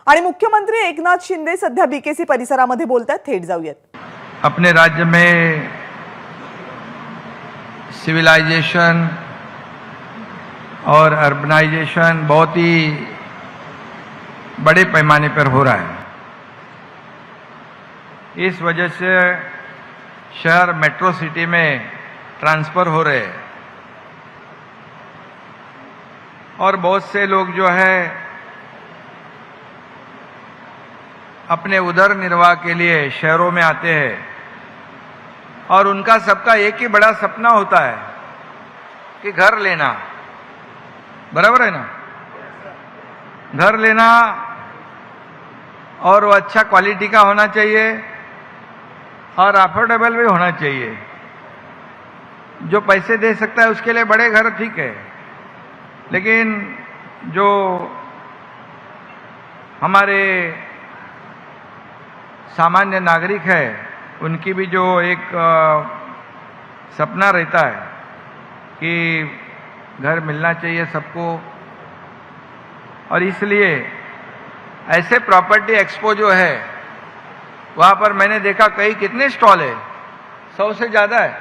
आणि मुख्यमंत्री एकनाथ शिंदे सध्या बीकेसी परिसरामध्ये बोलतात, थेट जाऊयात। अपने राज्य में सिविलाइजेशन और अर्बनाइजेशन बहुत ही बड़े पैमाने पर हो रहा है। इस वजह से शहर मेट्रो सिटी में ट्रांसफर हो रहे हैं और बहुत से लोग जो है अपने उदर निर्वाह के लिए शहरों में आते हैं और उनका सबका एक ही बड़ा सपना होता है कि घर लेना। बराबर है ना? घर लेना, और वो अच्छा क्वालिटी का होना चाहिए और अफोर्डेबल भी होना चाहिए। जो पैसे दे सकता है उसके लिए बड़े घर ठीक है, लेकिन जो हमारे सामान्य नागरिक है उनकी भी जो एक सपना रहता है कि घर मिलना चाहिए सबको, और इसलिए ऐसे प्रॉपर्टी एक्सपो जो है वहाँ पर मैंने देखा कई कितने स्टॉल है, 100 से ज़्यादा है,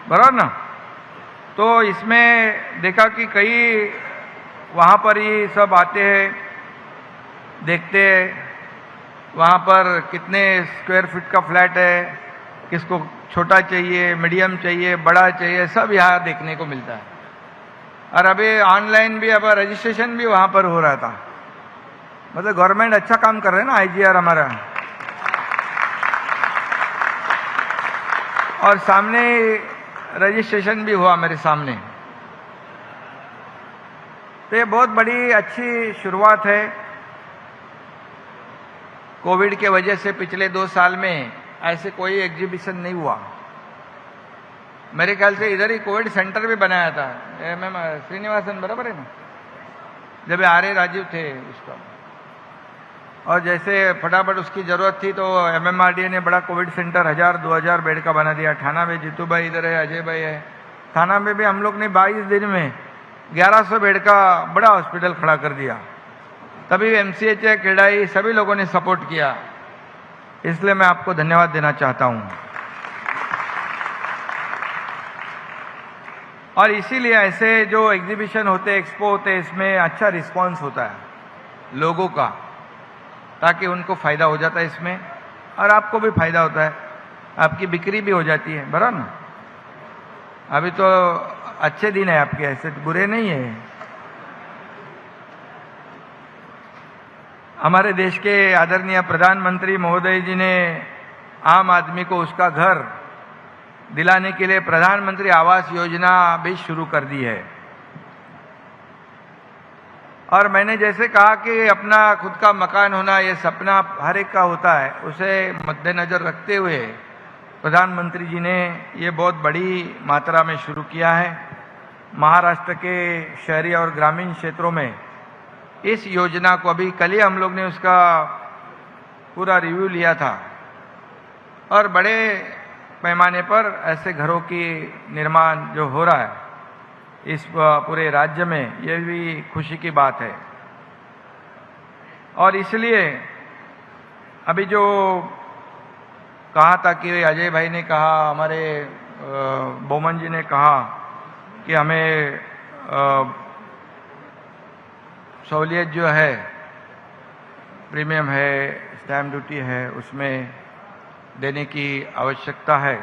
बराबर ना? तो इसमें देखा कि कई वहाँ पर ही सब आते हैं, देखते हैं वहाँ पर कितने स्क्वायर फीट का फ्लैट है, किसको छोटा चाहिए, मीडियम चाहिए, बड़ा चाहिए, सब यहाँ देखने को मिलता है। और अभी ऑनलाइन भी अब रजिस्ट्रेशन भी वहाँ पर हो रहा था। मतलब गवर्नमेंट अच्छा काम कर रहे हैं ना, आईजीआर हमारा। और सामने रजिस्ट्रेशन भी हुआ मेरे सामने। तो ये बहुत बड़ी अच्छी शुरुआत है। कोविड के वजह से पिछले 2 साल में ऐसे कोई एग्जीबिशन नहीं हुआ। मेरे ख्याल से इधर ही कोविड सेंटर भी बनाया था, एमएम श्रीनिवासन, बराबर है ना, जब आर्य राजीव थे उसका। और जैसे फटाफट उसकी जरूरत थी तो एमएमआरडीए ने बड़ा कोविड सेंटर 1000-2000 बेड का बना दिया। थाना में जीतू भाई इधर है, अजय भाई है। थाना में भी हम लोग ने 22 दिन में 1100 बेड का बड़ा हॉस्पिटल खड़ा कर दिया। तभी एमसीएच है, क्रेडाई, सभी लोगों ने सपोर्ट किया। इसलिए मैं आपको धन्यवाद देना चाहता हूं। और इसीलिए ऐसे जो एग्जीबिशन होते, एक्सपो होते, इसमें अच्छा रिस्पांस होता है लोगों का, ताकि उनको फायदा हो जाता है इसमें और आपको भी फायदा होता है, आपकी बिक्री भी हो जाती है, बराबर ना? अभी तो अच्छे दिन है आपके, ऐसे बुरे नहीं है। हमारे देश के आदरणीय प्रधानमंत्री महोदय जी ने आम आदमी को उसका घर दिलाने के लिए प्रधानमंत्री आवास योजना भी शुरू कर दी है। और मैंने जैसे कहा कि अपना खुद का मकान होना ये सपना हर एक का होता है, उसे मद्देनजर रखते हुए प्रधानमंत्री जी ने ये बहुत बड़ी मात्रा में शुरू किया है। महाराष्ट्र के शहरी और ग्रामीण क्षेत्रों में इस योजना को अभी कल ही हम लोग ने उसका पूरा रिव्यू लिया था और बड़े पैमाने पर ऐसे घरों की निर्माण जो हो रहा है इस पूरे राज्य में, ये भी खुशी की बात है। और इसलिए अभी जो कहा था कि अजय भाई ने कहा, हमारे बोमन जी ने कहा कि हमें सहूलियत जो है, प्रीमियम है, स्टैम्प ड्यूटी है, उसमें देने की आवश्यकता है।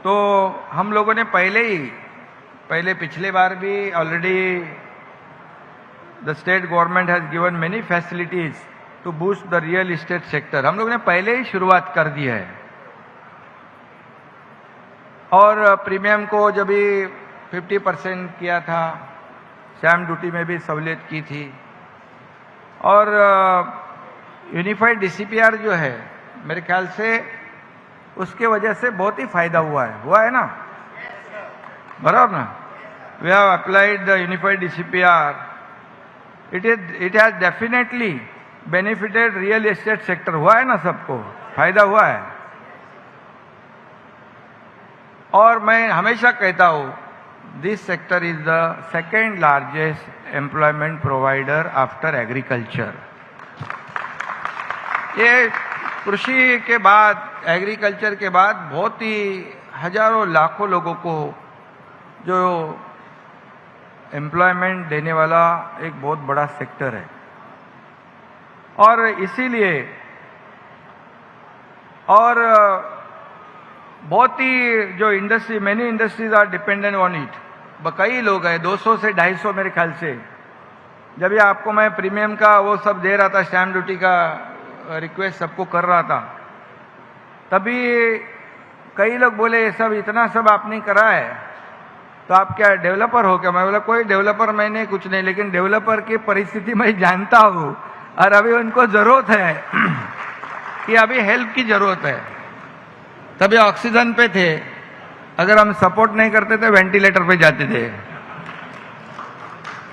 तो हम लोगों ने पहले पिछले बार भी already the state government has given many facilities to boost the real estate sector. हम लोगों ने पहले ही शुरुआत कर दी है। और प्रीमियम को जब भी 50% किया था, स्टैम्प ड्यूटी में भी सहूलियत की थी। और यूनिफाइड डीसीपीआर जो है, मेरे ख्याल से उसके वजह से बहुत ही फायदा हुआ है ना, बराबर ना? We have applied the unified DCPR, it has definitely benefited real estate sector. हुआ है ना, सबको फायदा हुआ है। और मैं हमेशा कहता हूं this sector is the second largest employment provider after agriculture. ये कृषि के बाद, एग्रीकल्चर के बाद बहुत ही हजारों लाखों लोगों को जो एम्प्लॉयमेंट देने वाला एक बहुत बड़ा सेक्टर है। और इसीलिए और बहुत ही जो industry, many industries are dependent on it. कई लोग हैं, 200 से 250 मेरे ख्याल से। जब ये आपको मैं प्रीमियम का वो सब दे रहा था, स्टैम्प ड्यूटी का रिक्वेस्ट सबको कर रहा था, तभी कई लोग बोले ये सब इतना सब आपने करा है तो आप क्या डेवलपर हो क्या? मैं बोला कोई डेवलपर मैंने कुछ नहीं, लेकिन डेवलपर की परिस्थिति मैं जानता हूँ और अभी उनको जरूरत है कि अभी हेल्प की जरूरत है। तभी ऑक्सीजन पे थे, अगर हम सपोर्ट नहीं करते थे वेंटिलेटर पे जाते थे।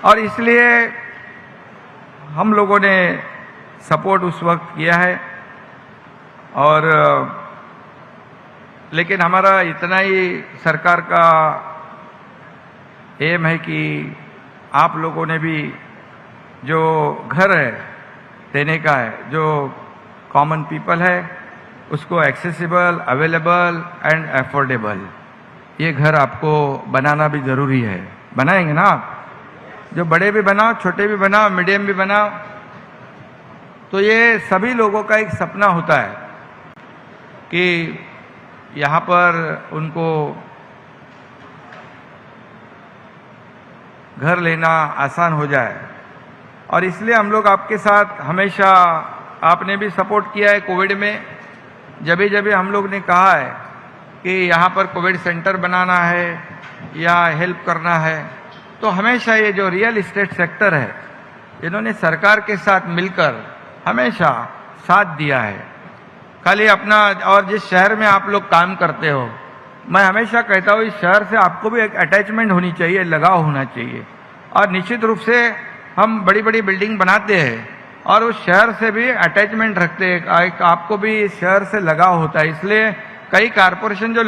और इसलिए हम लोगों ने सपोर्ट उस वक्त किया है। और लेकिन हमारा इतना ही सरकार का एम है कि आप लोगों ने भी जो घर है देने का है, जो कॉमन पीपल है उसको एक्सेसिबल, अवेलेबल एंड अफोर्डेबल, ये घर आपको बनाना भी जरूरी है। बनाएंगे ना आप? जो बड़े भी बनाओ, छोटे भी बनाओ, मीडियम भी बनाओ। तो ये सभी लोगों का एक सपना होता है कि यहाँ पर उनको घर लेना आसान हो जाए। और इसलिए हम लोग आपके साथ हमेशा, आपने भी सपोर्ट किया है कोविड में। जब भी हम लोग ने कहा है कि यहाँ पर कोविड सेंटर बनाना है या हेल्प करना है, तो हमेशा ये जो रियल इस्टेट सेक्टर है, इन्होंने सरकार के साथ मिलकर हमेशा साथ दिया है। खाली अपना, और जिस शहर में आप लोग काम करते हो, मैं हमेशा कहता हूँ इस शहर से आपको भी एक अटैचमेंट होनी चाहिए, लगाव होना चाहिए। और निश्चित रूप से हम बड़ी बड़ी बिल्डिंग बनाते हैं और उस शहर से भी अटैचमेंट रखते हैं, आपको भी इस शहर से लगाव होता है। इसलिए कई कारपोरेशन जो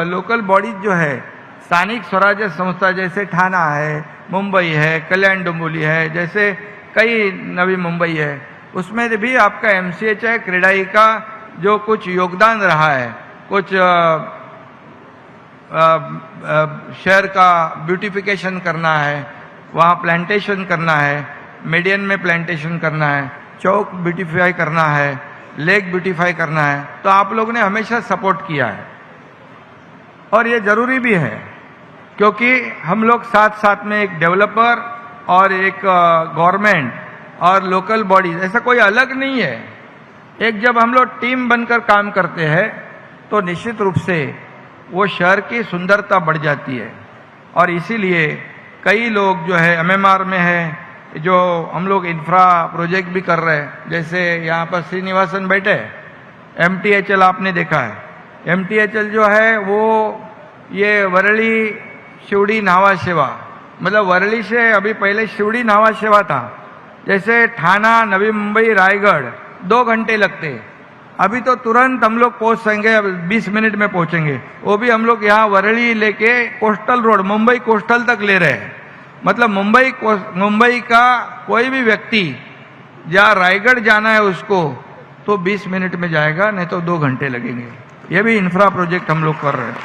लोकल बॉडीज जो है, स्थानिक स्वराज्य संस्था जैसे ठाणा है, मुंबई है, कल्याण डोंबिवली है, जैसे कई नवी मुंबई है, उसमें भी आपका MCHI क्रेडाई का जो कुछ योगदान रहा है, कुछ शहर का ब्यूटिफिकेशन करना है, वहाँ प्लांटेशन करना है, मीडियन में प्लांटेशन करना है, चौक ब्यूटिफाई करना है, लेक ब्यूटिफाई करना है, तो आप लोगों ने हमेशा सपोर्ट किया है। और ये जरूरी भी है क्योंकि हम लोग साथ साथ में एक डेवलपर और एक गवर्नमेंट और लोकल बॉडीज, ऐसा कोई अलग नहीं है। एक जब हम लोग टीम बनकर काम करते हैं तो निश्चित रूप से वो शहर की सुंदरता बढ़ जाती है। और इसीलिए कई लोग जो है MMR में है, जो हम लोग इंफ्रा प्रोजेक्ट भी कर रहे हैं, जैसे यहाँ पर श्रीनिवासन बैठे, MTHL आपने देखा है। MTHL जो है वो ये वरली शिवड़ी नावा सेवा, मतलब वरली से अभी पहले शिवड़ी नावा सेवा था। जैसे ठाणा, नवी मुंबई, रायगढ़ 2 घंटे लगते, अभी तो तुरंत हम लोग पहुंच सकेंगे, 20 मिनट में पहुंचेंगे। वो भी हम लोग यहाँ वरली लेके कोस्टल रोड, मुंबई कोस्टल तक ले रहे हैं। मतलब मुंबई का कोई भी व्यक्ति या रायगढ़ जाना है उसको तो 20 मिनट में जाएगा, नहीं तो 2 घंटे लगेंगे। ये भी इंफ्रा प्रोजेक्ट हम लोग कर रहे हैं।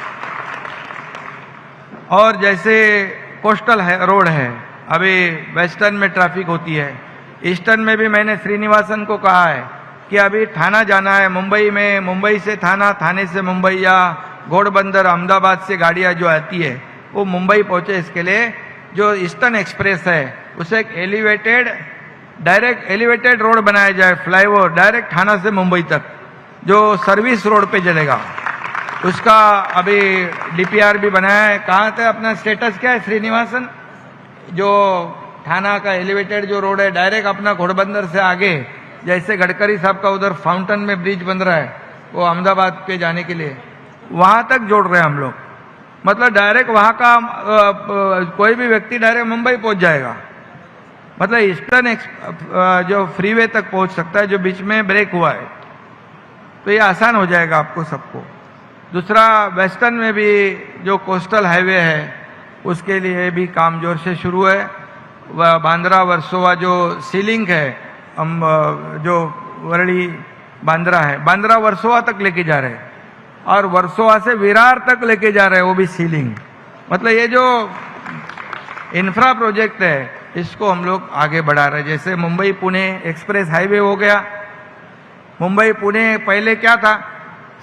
और जैसे कोस्टल है, रोड है, अभी वेस्टर्न में ट्रैफिक होती है, ईस्टर्न में भी मैंने श्रीनिवासन को कहा है कि अभी ठाणा जाना है, मुंबई में, मुंबई से ठाणा, थाने से मुंबई या घोड़बंदर अहमदाबाद से गाड़ियां जो आती है वो मुंबई पहुंचे। इसके लिए जो ईस्टर्न एक्सप्रेस है उसे एक डायरेक्ट एलिवेटेड रोड बनाया जाए, फ्लाईओवर डायरेक्ट ठाणा से मुंबई तक, जो सर्विस रोड पे चलेगा। उसका अभी DPR भी बनाया है। कहाँ था अपना स्टेटस क्या है श्रीनिवासन? जो ठाणा का एलिवेटेड जो रोड है डायरेक्ट अपना घोड़बंदर से आगे, जैसे गडकरी साहब का उधर फाउंटेन में ब्रिज बन रहा है वो अहमदाबाद पे जाने के लिए, वहां तक जोड़ रहे हैं हम लोग। मतलब डायरेक्ट वहां का कोई भी व्यक्ति डायरेक्ट मुंबई पहुंच जाएगा। मतलब ईस्टर्न जो फ्रीवे तक पहुंच सकता है, जो बीच में ब्रेक हुआ है, तो ये आसान हो जाएगा आपको सबको। दूसरा, वेस्टर्न में भी जो कोस्टल हाईवे है उसके लिए भी काम जोर से शुरू है। वह बांद्रा वर्सोवा जो सीलिंग है, हम जो वरली बांद्रा है, बांद्रा वर्सोवा तक लेके जा रहे हैं और वर्सोवा से विरार तक लेके जा रहे हैं, वो भी सीलिंग। मतलब ये जो इंफ्रा प्रोजेक्ट है इसको हम लोग आगे बढ़ा रहे हैं। जैसे मुंबई पुणे एक्सप्रेस हाईवे हो गया। मुंबई पुणे पहले क्या था,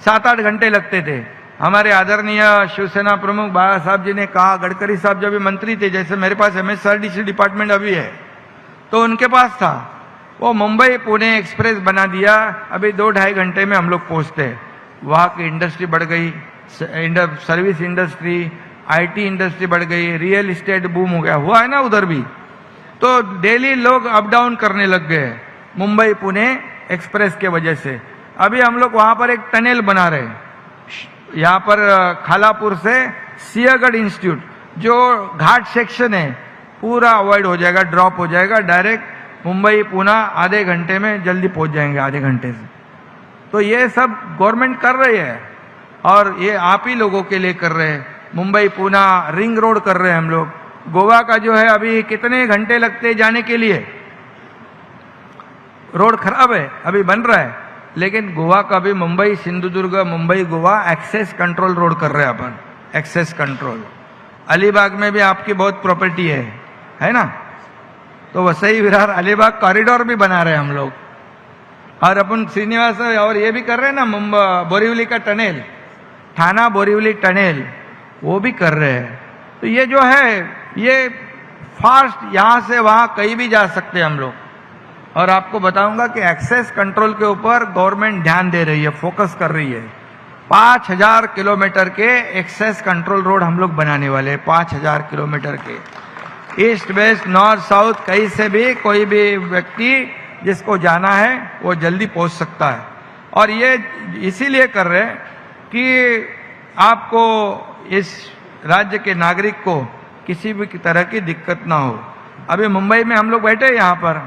7-8 घंटे लगते थे। हमारे आदरणीय शिवसेना प्रमुख बाला साहब जी ने कहा, गडकरी साहब जब भी मंत्री थे, जैसे मेरे पास MSRDC डिपार्टमेंट अभी है, तो उनके पास था, वो मुंबई पुणे एक्सप्रेस बना दिया। अभी 2-2.5 घंटे में हम लोग पहुंचते हैं। वहाँ की इंडस्ट्री बढ़ गई, सर्विस इंडस्ट्री, IT इंडस्ट्री बढ़ गई, रियल एस्टेट बूम हो गया, हुआ है ना उधर भी। तो डेली लोग अप डाउन करने लग गए मुंबई पुणे एक्सप्रेस के वजह से। अभी हम लोग वहां पर एक टनल बना रहे हैं, यहाँ पर खालापुर से सिंहगढ़ इंस्टीट्यूट, जो घाट सेक्शन है पूरा अवॉइड हो जाएगा, ड्रॉप हो जाएगा, डायरेक्ट मुंबई पुणे आधे घंटे में जल्दी पहुंच जाएंगे, आधे घंटे से। तो ये सब गवर्नमेंट कर रही है और ये आप ही लोगों के लिए कर रहे हैं। मुंबई पुणे रिंग रोड कर रहे हैं हम लोग। गोवा का जो है अभी कितने घंटे लगते जाने के लिए, रोड खराब है, अभी बन रहा है, लेकिन गोवा का भी Mumbai Sindhudurg Mumbai Goa access control road कर रहे हैं अपन, एक्सेस कंट्रोल। अलीबाग में भी आपकी बहुत प्रॉपर्टी है ना, तो वसई विरार अलीबाग कॉरिडोर भी बना रहे हैं हम लोग। और अपन श्रीनिवास और ये भी कर रहे हैं ना, बोरीवली का टनल, थाना बोरीवली टनल, वो भी कर रहे हैं। तो ये जो है ये फास्ट, यहां से वहां कहीं भी जा सकते हैं हम लोग। और आपको बताऊंगा कि एक्सेस कंट्रोल के ऊपर गवर्नमेंट ध्यान दे रही है, फोकस कर रही है। 5000 किलोमीटर के एक्सेस कंट्रोल रोड हम लोग बनाने वाले हैं, 5000 किलोमीटर के, ईस्ट वेस्ट नॉर्थ साउथ, कहीं से भी कोई भी व्यक्ति जिसको जाना है वो जल्दी पहुंच सकता है। और ये इसीलिए कर रहे हैं कि आपको, इस राज्य के नागरिक को किसी भी तरह की दिक्कत ना हो। अभी मुंबई में हम लोग बैठे यहाँ पर,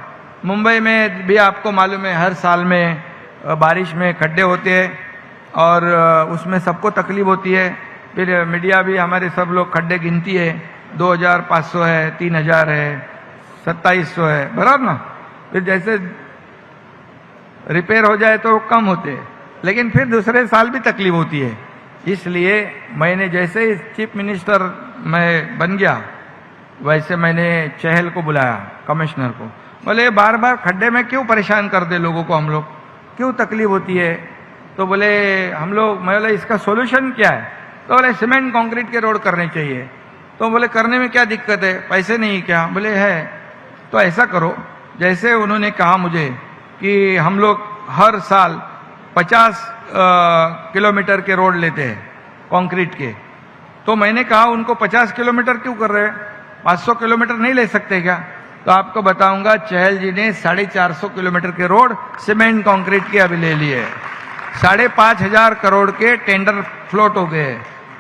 मुंबई में भी आपको मालूम है हर साल में बारिश में खड्डे होते हैं और उसमें सबको तकलीफ होती है। फिर मीडिया भी हमारे सब लोग खड्डे गिनती है, 2500 है, 3000 है, 2700 है, बराबर ना। फिर जैसे रिपेयर हो जाए तो कम होते हैं, लेकिन फिर दूसरे साल भी तकलीफ होती है। इसलिए मैंने जैसे ही चीफ मिनिस्टर मैं बन गया, वैसे मैंने चहल को बुलाया, कमिश्नर को, बोले बार बार खड्डे में क्यों परेशान कर दे लोगों को, हम लोग क्यों तकलीफ होती है। तो बोले हम लोग, मैं बोले इसका सॉल्यूशन क्या है, तो बोले सीमेंट कंक्रीट के रोड करने चाहिए। तो बोले करने में क्या दिक्कत है, पैसे नहीं क्या, बोले है। तो ऐसा करो, जैसे उन्होंने कहा मुझे कि हम लोग हर साल 50 किलोमीटर के रोड लेते हैं कंक्रीट के, तो मैंने कहा उनको 50 किलोमीटर क्यों कर रहे हैं, 500 किलोमीटर नहीं ले सकते क्या। तो आपको बताऊंगा, चहल जी ने 450 किलोमीटर के रोड सीमेंट कंक्रीट के अभी ले लिए, 5500 करोड़ के टेंडर फ्लोट हो गए।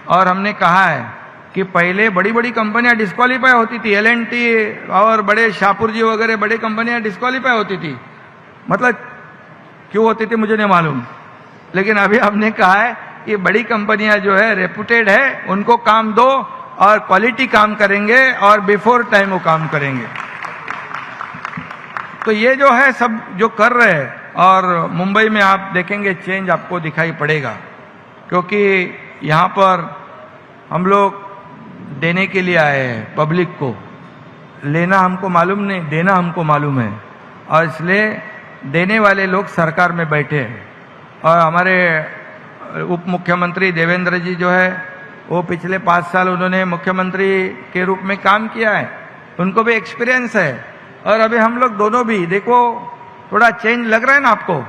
और हमने कहा है कि पहले बड़ी बड़ी कंपनियां डिस्क्वालीफाई होती थी, L&T और बड़े शाहपुर जी वगैरह बड़ी कंपनियां डिस्क्वालीफाई होती थी, मतलब क्यों होती थी मुझे नहीं मालूम, लेकिन अभी हमने कहा है कि बड़ी कंपनियां जो है रेपुटेड है, उनको काम दो और क्वालिटी काम करेंगे और बिफोर टाइम वो काम करेंगे। तो ये जो है सब जो कर रहे हैं, और मुंबई में आप देखेंगे चेंज आपको दिखाई पड़ेगा, क्योंकि यहाँ पर हम लोग देने के लिए आए हैं पब्लिक को, लेना हमको मालूम नहीं, देना हमको मालूम है। और इसलिए देने वाले लोग सरकार में बैठे हैं। और हमारे उप मुख्यमंत्री देवेंद्र जी जो है, वो पिछले 5 साल उन्होंने मुख्यमंत्री के रूप में काम किया है, उनको भी एक्सपीरियंस है। और अभी हम लोग दोनों भी देखो, थोड़ा चेंज लग रहा है ना आपको,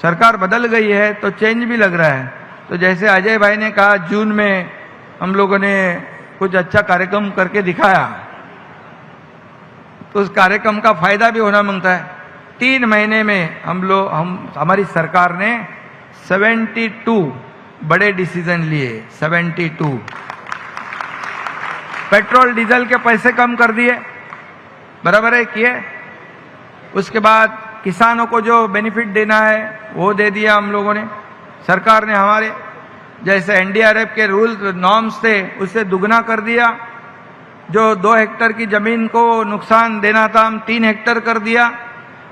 सरकार बदल गई है तो चेंज भी लग रहा है। तो जैसे अजय भाई ने कहा, जून में हम लोगों ने कुछ अच्छा कार्यक्रम करके दिखाया, तो उस कार्यक्रम का फायदा भी होना मांगता है। 3 महीने में हमारी सरकार ने 72 बड़े डिसीजन लिए, 72। पेट्रोल डीजल के पैसे कम कर दिए, बराबर है किए। उसके बाद किसानों को जो बेनिफिट देना है वो दे दिया हम लोगों ने, सरकार ने हमारे। जैसे एनडीआरएफ के रूल नॉर्म्स थे उससे दुगना कर दिया। जो 2 हेक्टर की जमीन को नुकसान देना था हम 3 हेक्टर कर दिया।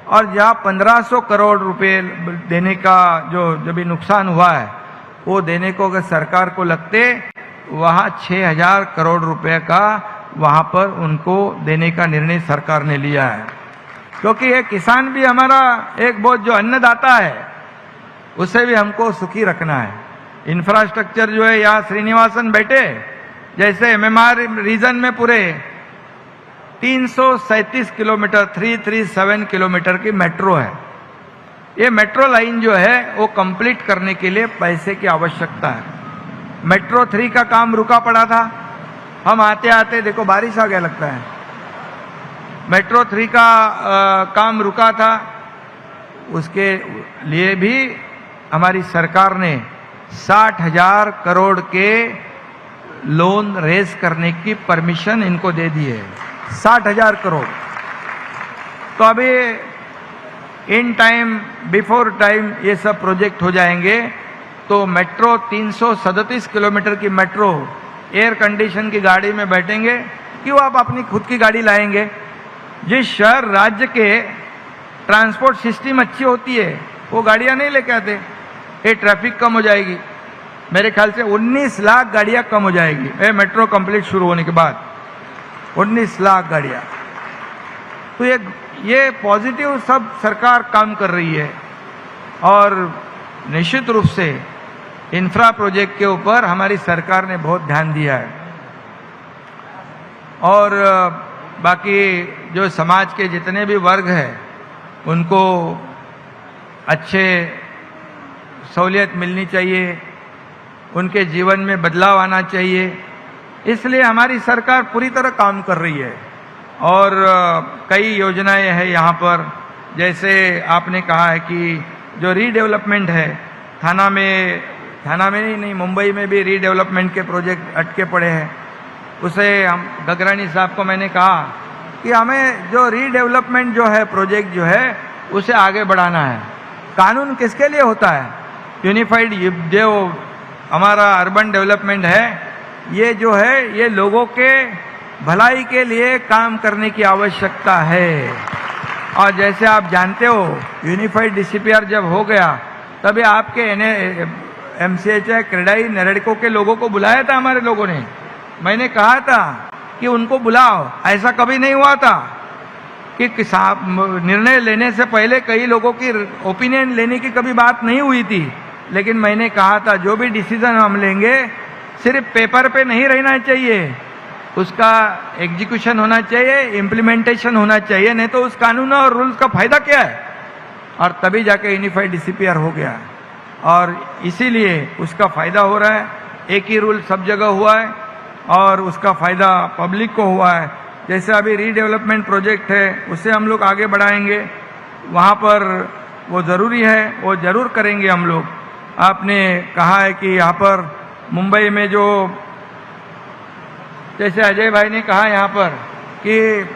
और जहाँ 1500 करोड़ रुपए देने का जो भी नुकसान हुआ है वो देने को अगर सरकार को लगते, वहाँ 6000 करोड़ रुपए का वहाँ पर उनको देने का निर्णय सरकार ने लिया है। क्योंकि ये किसान भी हमारा एक बहुत जो अन्नदाता है उसे भी हमको सुखी रखना है। इंफ्रास्ट्रक्चर जो है, यहाँ श्रीनिवासन बैठे, जैसे एमएमआर रीजन में पूरे 337 किलोमीटर 337 किलोमीटर की मेट्रो है। ये मेट्रो लाइन जो है वो कंप्लीट करने के लिए पैसे की आवश्यकता है। मेट्रो 3 का काम रुका पड़ा था। हम आते आते देखो बारिश आ गया लगता है। मेट्रो 3 का काम रुका था, उसके लिए भी हमारी सरकार ने 60,000 करोड़ के लोन रेज करने की परमिशन इनको दे दी है। 60,000 करोड़। तो अभी इन टाइम बिफोर टाइम ये सब प्रोजेक्ट हो जाएंगे। तो मेट्रो 337 किलोमीटर की मेट्रो एयर कंडीशन की गाड़ी में बैठेंगे। क्यों आप अपनी खुद की गाड़ी लाएंगे? जिस शहर राज्य के ट्रांसपोर्ट सिस्टम अच्छी होती है वो गाड़ियां नहीं लेके आते। ये ट्रैफिक कम हो जाएगी। मेरे ख्याल से 19 लाख गाड़ियां कम हो जाएगी मेट्रो कंप्लीट शुरू होने के बाद। 19 लाख गाड़ियां। तो ये पॉजिटिव सब सरकार काम कर रही है। और निश्चित रूप से इंफ्रा प्रोजेक्ट के ऊपर हमारी सरकार ने बहुत ध्यान दिया है। और बाकी जो समाज के जितने भी वर्ग हैं उनको अच्छे सहूलियत मिलनी चाहिए, उनके जीवन में बदलाव आना चाहिए। इसलिए हमारी सरकार पूरी तरह काम कर रही है। और कई योजनाएं हैं यहाँ पर। जैसे आपने कहा है कि जो रीडेवलपमेंट है, थाना में नहीं मुंबई में भी रीडेवलपमेंट के प्रोजेक्ट अटके पड़े हैं। उसे हम गगरानी साहब को मैंने कहा कि हमें जो रीडेवलपमेंट जो है प्रोजेक्ट जो है उसे आगे बढ़ाना है। कानून किसके लिए होता है? यूनिफाइड जो हमारा अर्बन डेवलपमेंट है, ये जो है ये लोगों के भलाई के लिए काम करने की आवश्यकता है। और जैसे आप जानते हो यूनिफाइड डीसीपीआर जब हो गया तभी आपके एमसीएचआई क्रेडाई नेरेडको के लोगों को बुलाया था हमारे लोगों ने। मैंने कहा था कि उनको बुलाओ। ऐसा कभी नहीं हुआ था कि निर्णय लेने से पहले कई लोगों की ओपिनियन लेने की कभी बात नहीं हुई थी। लेकिन मैंने कहा था जो भी डिसीजन हम लेंगे सिर्फ पेपर पे नहीं रहना चाहिए, उसका एग्जीक्यूशन होना चाहिए, इम्प्लीमेंटेशन होना चाहिए। नहीं तो उस कानून और रूल्स का फायदा क्या है? और तभी जाके यूनिफाइड डीसीपीआर हो गया। और इसीलिए उसका फायदा हो रहा है। एक ही रूल सब जगह हुआ है और उसका फायदा पब्लिक को हुआ है। जैसे अभी रीडेवलपमेंट प्रोजेक्ट है उसे हम लोग आगे बढ़ाएंगे। वहाँ पर वो ज़रूरी है, वो ज़रूर करेंगे हम लोग। आपने कहा है कि यहाँ पर मुंबई में जो जैसे अजय भाई ने कहा यहाँ पर कि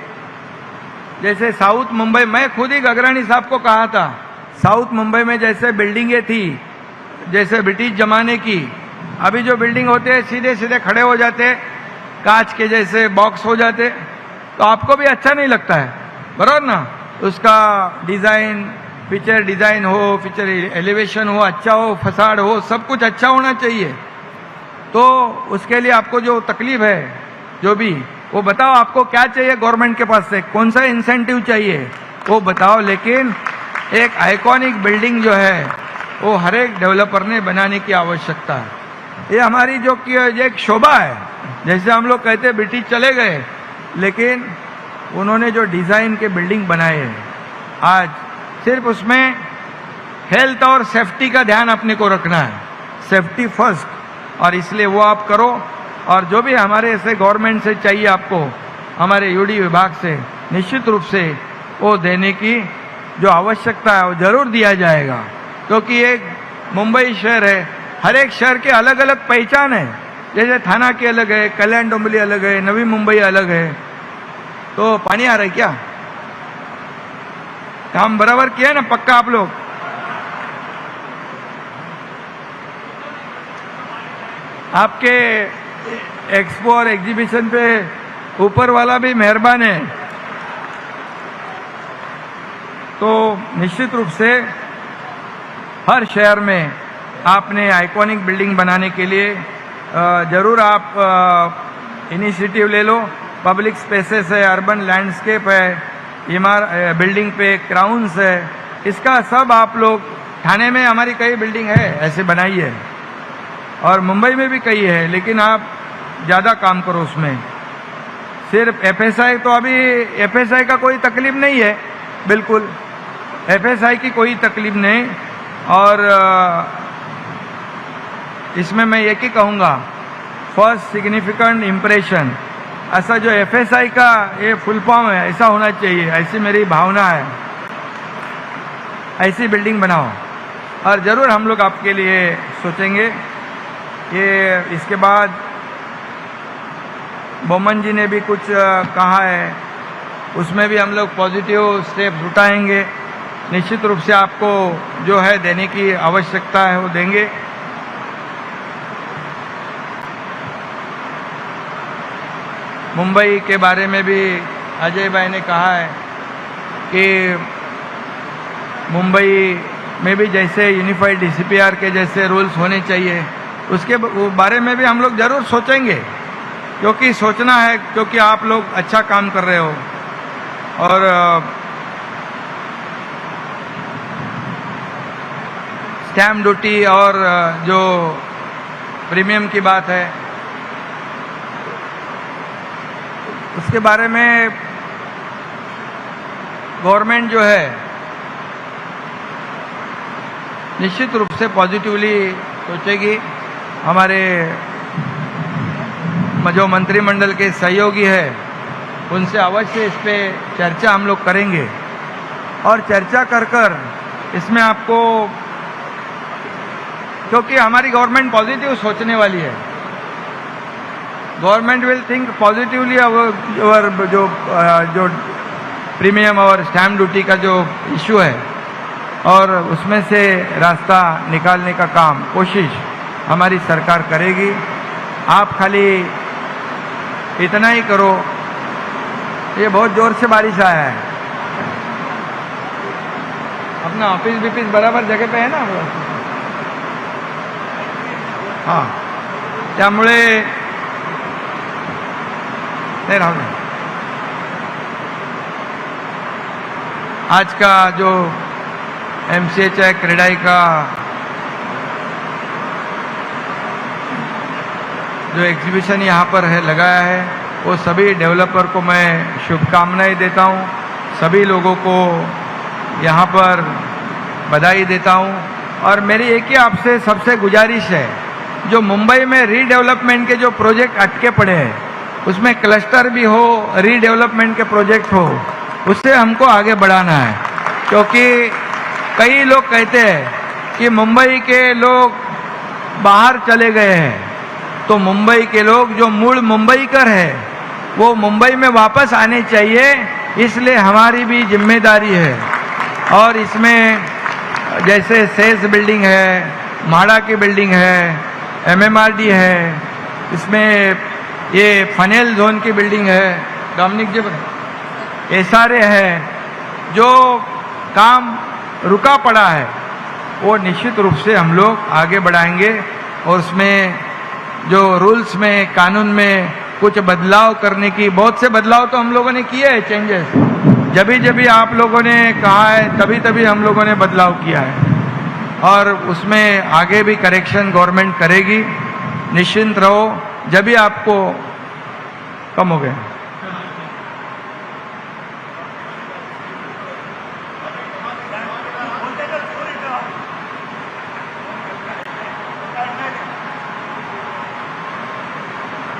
जैसे साउथ मुंबई, मैं खुद ही गगरानी साहब को कहा था, साउथ मुंबई में जैसे बिल्डिंगें थी जैसे ब्रिटिश जमाने की, अभी जो बिल्डिंग होते हैं सीधे सीधे खड़े हो जाते, कांच के जैसे बॉक्स हो जाते, तो आपको भी अच्छा नहीं लगता है, बराबर ना? उसका डिजाइन, फीचर डिजाइन हो, फीचर एलिवेशन हो, अच्छा हो, फसाड हो, सब कुछ अच्छा होना चाहिए। तो उसके लिए आपको जो तकलीफ है जो भी, वो बताओ आपको क्या चाहिए गवर्नमेंट के पास से, कौन सा इंसेंटिव चाहिए वो बताओ। लेकिन एक आइकॉनिक बिल्डिंग जो है वो हर एक डेवलपर ने बनाने की आवश्यकता है। ये हमारी जो एक शोभा है। जैसे हम लोग कहते ब्रिटिश चले गए, लेकिन उन्होंने जो डिजाइन के बिल्डिंग बनाए हैं आज सिर्फ उसमें हेल्थ और सेफ्टी का ध्यान अपने को रखना है, सेफ्टी फर्स्ट। और इसलिए वो आप करो। और जो भी हमारे ऐसे गवर्नमेंट से चाहिए आपको, हमारे यूडी विभाग से निश्चित रूप से वो देने की जो आवश्यकता है वो जरूर दिया जाएगा। क्योंकि एक मुंबई शहर है, हर एक शहर के अलग अलग पहचान है। जैसे थाना की अलग है, कल्याण डोंबिवली अलग है, नवी मुंबई अलग है। तो पानी आ रहा है क्या? काम बराबर किया ना पक्का आप लोग? आपके एक्सपो और एग्जीबिशन पे ऊपर वाला भी मेहरबान है, तो निश्चित रूप से हर शहर में आपने आइकॉनिक बिल्डिंग बनाने के लिए ज़रूर आप इनिशिएटिव ले लो। पब्लिक स्पेसेस है, अर्बन लैंडस्केप है, बिल्डिंग पे क्राउन्स है, इसका सब आप लोग, ठाणे में हमारी कई बिल्डिंग है ऐसे बनाई है और मुंबई में भी कई है, लेकिन आप ज़्यादा काम करो उसमें। सिर्फ एफएसआई, तो अभी एफएसआई का कोई तकलीफ नहीं है, बिल्कुल एफएसआई की कोई तकलीफ नहीं। और इसमें मैं एक ही कहूँगा, फर्स्ट सिग्निफिकेंट इम्प्रेशन, ऐसा जो एफएसआई का ये फुल फॉर्म है ऐसा होना चाहिए, ऐसी मेरी भावना है। ऐसी बिल्डिंग बनाओ और ज़रूर हम लोग आपके लिए सोचेंगे। ये इसके बाद बोमन जी ने भी कुछ कहा है, उसमें भी हम लोग पॉजिटिव स्टेप उठाएंगे। निश्चित रूप से आपको जो है देने की आवश्यकता है वो देंगे। मुंबई के बारे में भी अजय भाई ने कहा है कि मुंबई में भी जैसे यूनिफाइड डीसीपीआर के जैसे रूल्स होने चाहिए, उसके बारे में भी हम लोग ज़रूर सोचेंगे, क्योंकि सोचना है, क्योंकि आप लोग अच्छा काम कर रहे हो। और स्टैम्प ड्यूटी और जो प्रीमियम की बात है, उसके बारे में गवर्नमेंट जो है निश्चित रूप से पॉजिटिवली सोचेगी। हमारे जो मंत्रिमंडल के सहयोगी है उनसे अवश्य इस पे चर्चा हम लोग करेंगे और चर्चा कर इसमें आपको, क्योंकि हमारी गवर्नमेंट पॉजिटिव सोचने वाली है, गवर्नमेंट विल थिंक पॉजिटिवली। और जो प्रीमियम और स्टैम्प ड्यूटी का जो इशू है और उसमें से रास्ता निकालने का काम, कोशिश हमारी सरकार करेगी। आप खाली इतना ही करो। ये बहुत जोर से बारिश आया है, अपना ऑफिस बिफिस बराबर जगह पे है ना, हाँ, त्यामुळे नहीं राहुल, आज का जो एमसीएच है क्रेडाई का जो एग्जीबिशन यहाँ पर है लगाया है, वो सभी डेवलपर को मैं शुभकामनाएं देता हूँ। सभी लोगों को यहाँ पर बधाई देता हूँ। और मेरी एक ही आपसे सबसे गुजारिश है, जो मुंबई में रीडेवलपमेंट के जो प्रोजेक्ट अटके पड़े हैं, उसमें क्लस्टर भी हो, रीडेवलपमेंट के प्रोजेक्ट हो, उससे हमको आगे बढ़ाना है। क्योंकि कई लोग कहते हैं कि मुंबई के लोग बाहर चले गए हैं, तो मुंबई के लोग जो मूल मुंबईकर है वो मुंबई में वापस आने चाहिए। इसलिए हमारी भी जिम्मेदारी है। और इसमें जैसे सेल्स बिल्डिंग है, माड़ा की बिल्डिंग है, एमएमआरडी है, इसमें ये फनेल जोन की बिल्डिंग है, डोमिनिक जी, ये सारे हैं जो काम रुका पड़ा है, वो निश्चित रूप से हम लोग आगे बढ़ाएंगे। और उसमें जो रूल्स में, कानून में कुछ बदलाव करने की, बहुत से बदलाव तो हम लोगों ने किए हैं, चेंजेस जब भी आप लोगों ने कहा है तभी हम लोगों ने बदलाव किया है। और उसमें आगे भी करेक्शन गवर्नमेंट करेगी, निश्चिंत रहो। जब भी आपको कम हो गया,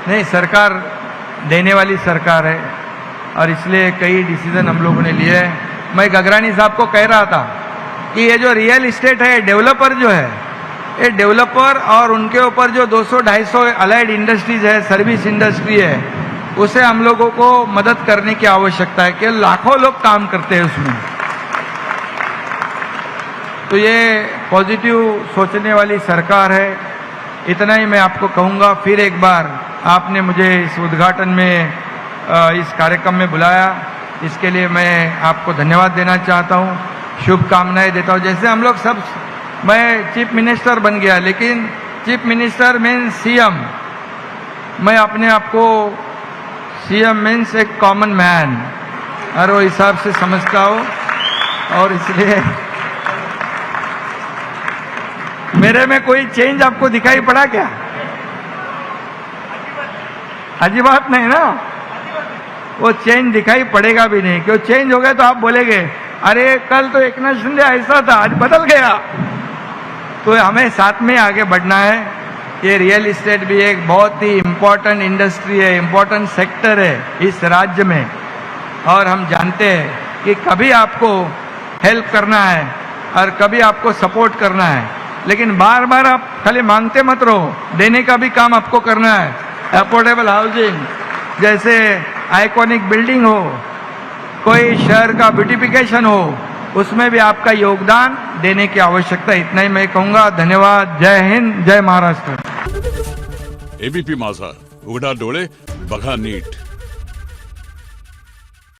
नहीं, सरकार देने वाली सरकार है और इसलिए कई डिसीजन हम लोगों ने लिए हैं। मैं गगरानी साहब को कह रहा था कि ये जो रियल इस्टेट है, डेवलपर जो है, ये डेवलपर और उनके ऊपर जो 200-250 अलाइड इंडस्ट्रीज है, सर्विस इंडस्ट्री है, उसे हम लोगों को मदद करने की आवश्यकता है कि लाखों लोग काम करते हैं उसमें। तो ये पॉजिटिव सोचने वाली सरकार है इतना ही मैं आपको कहूँगा। फिर एक बार आपने मुझे इस उद्घाटन में इस कार्यक्रम में बुलाया, इसके लिए मैं आपको धन्यवाद देना चाहता हूँ, शुभकामनाएं देता हूँ। जैसे हम लोग सब, मैं चीफ मिनिस्टर बन गया, लेकिन चीफ मिनिस्टर मीन्स सीएम, मैं अपने आप को सीएम मीन्स एक कॉमन मैन और वो हिसाब से समझता हूँ। और इसलिए मेरे में कोई चेंज आपको दिखाई पड़ा क्या? अजीब बात नहीं ना, वो चेंज दिखाई पड़ेगा भी नहीं, क्यों चेंज हो गया तो आप बोलेंगे अरे कल तो एकनाथ शिंदे ऐसा था, आज बदल गया। तो हमें साथ में आगे बढ़ना है। ये रियल एस्टेट भी एक बहुत ही इम्पोर्टेंट इंडस्ट्री है, इम्पोर्टेंट सेक्टर है इस राज्य में, और हम जानते हैं कि कभी आपको हेल्प करना है और कभी आपको सपोर्ट करना है, लेकिन बार बार आप खाली मांगते मत रहो, देने का भी काम आपको करना है। अफोर्डेबल हाउसिंग जैसे आइकॉनिक बिल्डिंग हो, कोई शहर का ब्यूटिफिकेशन हो, उसमें भी आपका योगदान देने की आवश्यकता है। इतना ही मैं कहूँगा। धन्यवाद। जय हिंद, जय महाराष्ट्र। एबीपी माझा, उघडा डोळे बघा नीट।